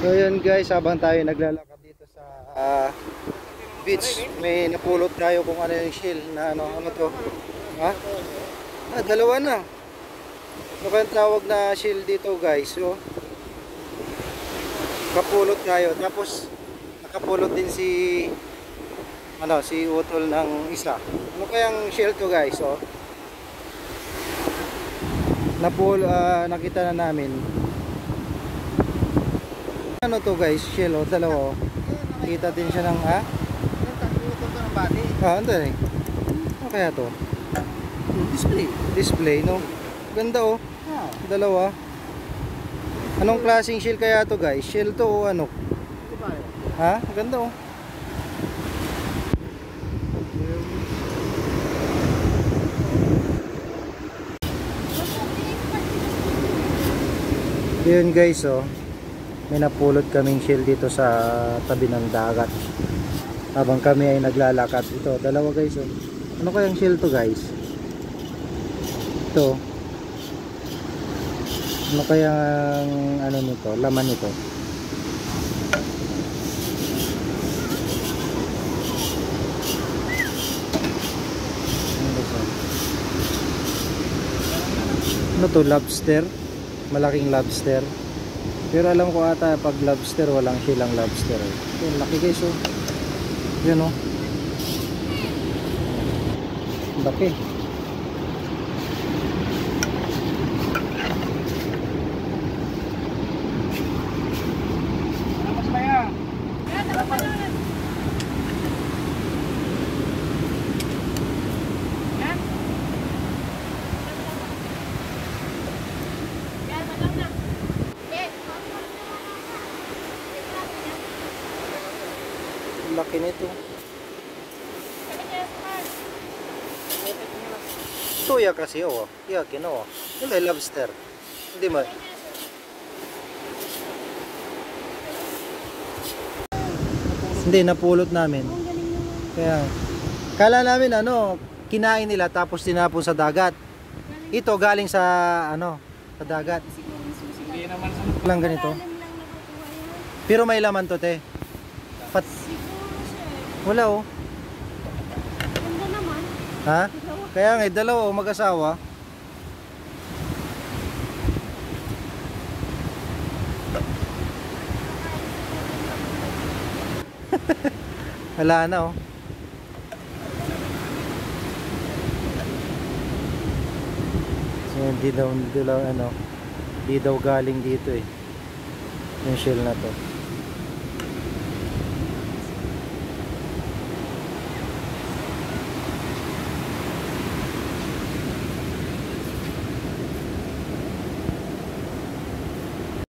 So yun guys, habang tayo naglalakad dito sa beach, may napulot tayo kung ano yung shell na ano to. Ha? Dalawa na. Ano kayang tawag na shell dito guys? So, kapulot tayo. Tapos nakapulot din si utol ng isa. Ano kayang shell to guys? So, nakita na namin. Ano to guys? Shell o dalawa. Kita din siya ng ano eh? Ano kaya to? Display no? Ganda oh. Dalawa. Anong klaseng shell kaya to guys? Shell to o ano? Ha? Ganda oh. Yun guys oh. May napulot kaming shell dito sa tabi ng dagat habang kami ay naglalakad. Ito, dalawa guys oh. Ano kayang shell to guys? Ito. Ano kayang ano nito? Laman nito. Ano to? Lobster? Malaking lobster. Pero alam ko ata pag lobster walang silang lobster eh. Yun, laki guys oh. Yun oh. Laki. Laki nito. Tuya kasi oh. Yakin oh. Hindi lobster. Hindi man. Hindi napulot namin. Kaya kala namin ano, kinain nila tapos tinapon sa dagat. Ito galing sa ano, sa dagat. Hindi naman lang ganito. Pero may laman to, te. Wala oh. Ganda naman. Ha? Kaya nga dalawa oh, mag-asawa. Wala na oh. So hindi daw ano, hindi daw galing dito eh. Yung shell na to.